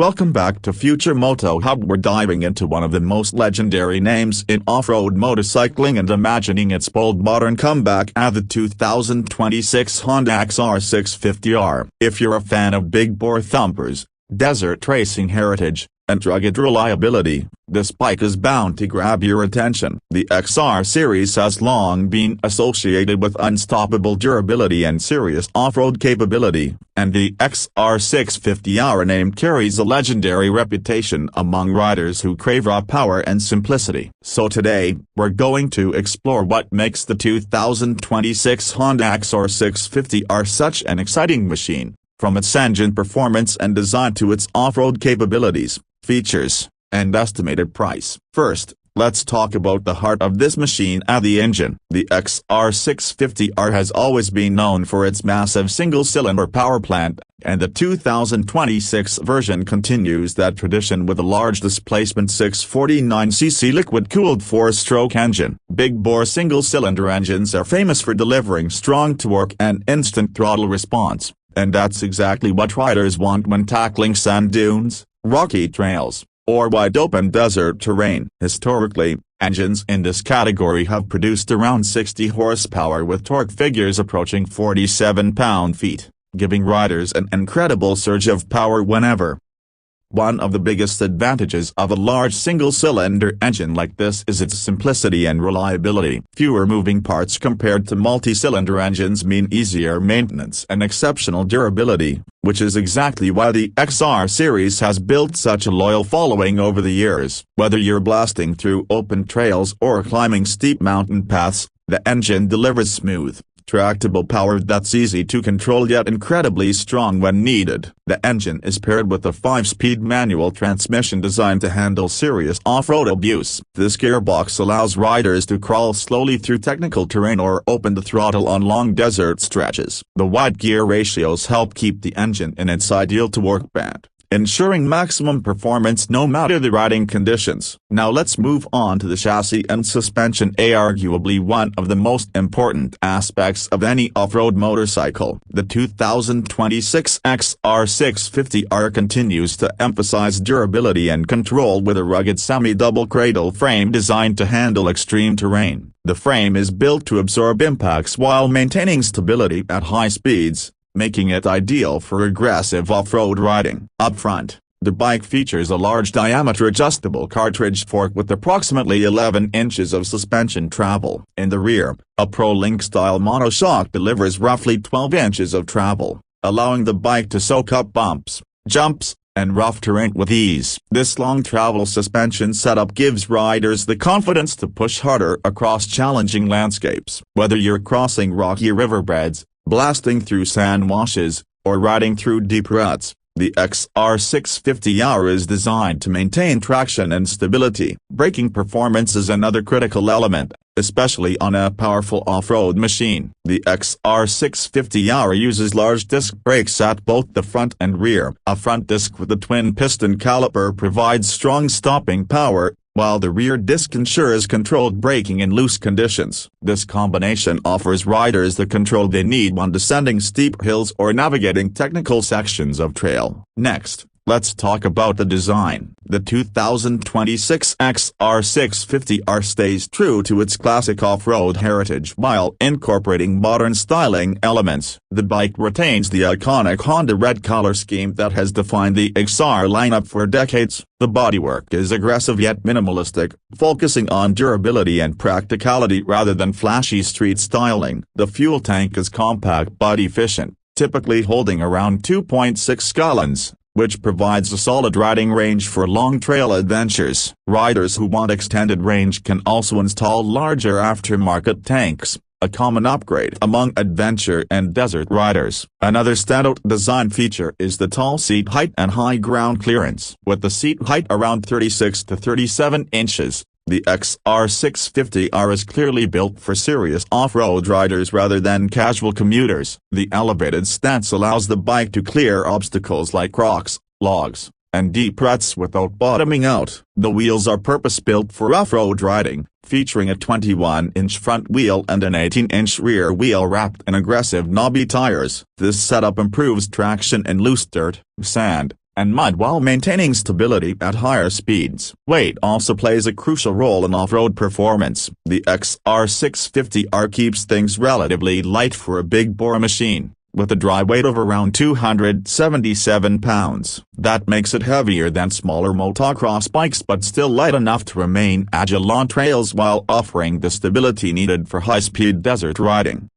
Welcome back to Future Moto Hub. We're diving into one of the most legendary names in off-road motorcycling and imagining its bold modern comeback at the 2026 Honda XR650R. If you're a fan of big bore thumpers, desert racing heritage, and rugged reliability, this bike is bound to grab your attention. The XR series has long been associated with unstoppable durability and serious off-road capability, and the XR650R name carries a legendary reputation among riders who crave raw power and simplicity. So today, we're going to explore what makes the 2026 Honda XR650R such an exciting machine, from its engine performance and design to its off-road capabilities, features, and estimated price. First, let's talk about the heart of this machine and the engine. The XR650R has always been known for its massive single-cylinder power plant, and the 2026 version continues that tradition with a large displacement 649cc liquid-cooled 4-stroke engine. Big-bore single-cylinder engines are famous for delivering strong torque and instant throttle response, and that's exactly what riders want when tackling sand dunes, rocky trails, or wide-open desert terrain. Historically, engines in this category have produced around 60 horsepower with torque figures approaching 47 pound-feet, giving riders an incredible surge of power whenever. One of the biggest advantages of a large single-cylinder engine like this is its simplicity and reliability. Fewer moving parts compared to multi-cylinder engines mean easier maintenance and exceptional durability, which is exactly why the XR series has built such a loyal following over the years. Whether you're blasting through open trails or climbing steep mountain paths, the engine delivers smooth, tractable power that's easy to control yet incredibly strong when needed. The engine is paired with a 5-speed manual transmission designed to handle serious off-road abuse. This gearbox allows riders to crawl slowly through technical terrain or open the throttle on long desert stretches. The wide gear ratios help keep the engine in its ideal torque band, ensuring maximum performance no matter the riding conditions. Now let's move on to the chassis and suspension, arguably one of the most important aspects of any off-road motorcycle. The 2026 XR650R continues to emphasize durability and control with a rugged semi-double cradle frame designed to handle extreme terrain. The frame is built to absorb impacts while maintaining stability at high speeds, making it ideal for aggressive off-road riding. Up front, the bike features a large diameter adjustable cartridge fork with approximately 11 inches of suspension travel. In the rear, a ProLink-style monoshock delivers roughly 12 inches of travel, allowing the bike to soak up bumps, jumps, and rough terrain with ease. This long travel suspension setup gives riders the confidence to push harder across challenging landscapes. Whether you're crossing rocky riverbeds, blasting through sand washes, or riding through deep ruts, the XR650R is designed to maintain traction and stability. Braking performance is another critical element, especially on a powerful off-road machine. The XR650R uses large disc brakes at both the front and rear. A front disc with a twin-piston caliper provides strong stopping power, while the rear disc ensures controlled braking in loose conditions. This combination offers riders the control they need when descending steep hills or navigating technical sections of trail. Next, let's talk about the design. The 2026 XR650R stays true to its classic off-road heritage while incorporating modern styling elements. The bike retains the iconic Honda red color scheme that has defined the XR lineup for decades. The bodywork is aggressive yet minimalistic, focusing on durability and practicality rather than flashy street styling. The fuel tank is compact but efficient, typically holding around 2.6 gallons, which provides a solid riding range for long trail adventures. Riders who want extended range can also install larger aftermarket tanks, a common upgrade among adventure and desert riders. Another standout design feature is the tall seat height and high ground clearance. With the seat height around 36 to 37 inches, the XR650R is clearly built for serious off-road riders rather than casual commuters. The elevated stance allows the bike to clear obstacles like rocks, logs, and deep ruts without bottoming out. The wheels are purpose-built for off-road riding, featuring a 21-inch front wheel and an 18-inch rear wheel wrapped in aggressive knobby tires. This setup improves traction in loose dirt, sand, and mud while maintaining stability at higher speeds. Weight also plays a crucial role in off-road performance. The XR650R keeps things relatively light for a big-bore machine, with a dry weight of around 277 pounds. That makes it heavier than smaller motocross bikes but still light enough to remain agile on trails while offering the stability needed for high-speed desert riding.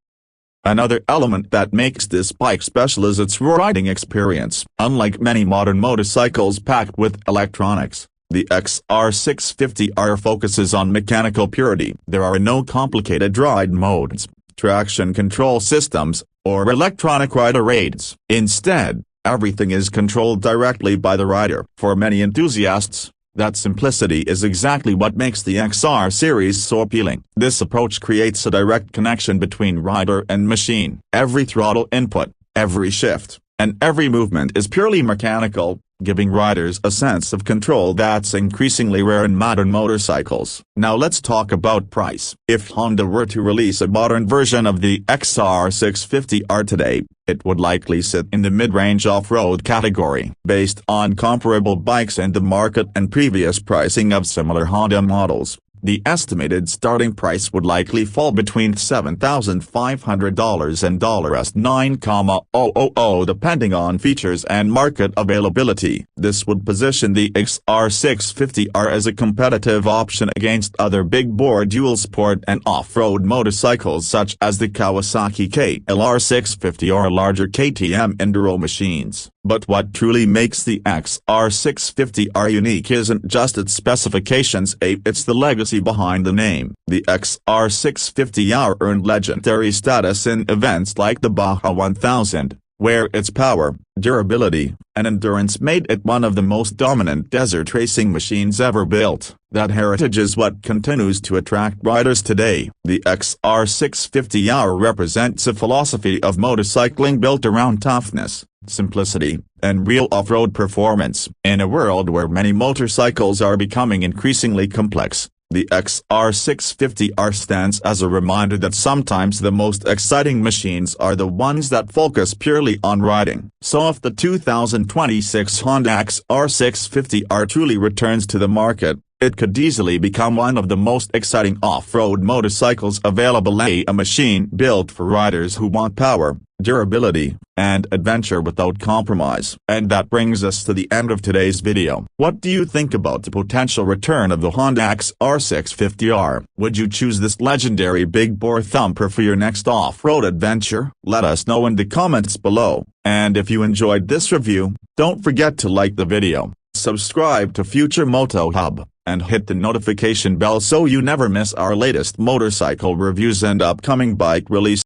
Another element that makes this bike special is its riding experience. Unlike many modern motorcycles packed with electronics, the XR650R focuses on mechanical purity. There are no complicated ride modes, traction control systems, or electronic rider aids. Instead, everything is controlled directly by the rider. For many enthusiasts, that simplicity is exactly what makes the XR series so appealing. This approach creates a direct connection between rider and machine. Every throttle input, every shift, and every movement is purely mechanical, giving riders a sense of control that's increasingly rare in modern motorcycles. Now let's talk about price. If Honda were to release a modern version of the XR650R today, it would likely sit in the mid-range off-road category. Based on comparable bikes in the market and previous pricing of similar Honda models, the estimated starting price would likely fall between $7,500 and $9,000 depending on features and market availability. This would position the XR650R as a competitive option against other big-bore dual sport and off-road motorcycles such as the Kawasaki KLR650 or larger KTM enduro machines. But what truly makes the XR650R unique isn't just its specifications, it's the legacy behind the name. The XR650R earned legendary status in events like the Baja 1000, where its power, durability, and endurance made it one of the most dominant desert racing machines ever built. That heritage is what continues to attract riders today. The XR650R represents a philosophy of motorcycling built around toughness, simplicity, and real off-road performance. In a world where many motorcycles are becoming increasingly complex, the XR650R stands as a reminder that sometimes the most exciting machines are the ones that focus purely on riding. So if the 2026 Honda XR650R truly returns to the market, it could easily become one of the most exciting off-road motorcycles available. A machine built for riders who want power, durability, and adventure without compromise. And that brings us to the end of today's video. What do you think about the potential return of the Honda XR650R? Would you choose this legendary big-bore thumper for your next off-road adventure? Let us know in the comments below. And if you enjoyed this review, don't forget to like the video, subscribe to Future Moto Hub, and hit the notification bell so you never miss our latest motorcycle reviews and upcoming bike releases.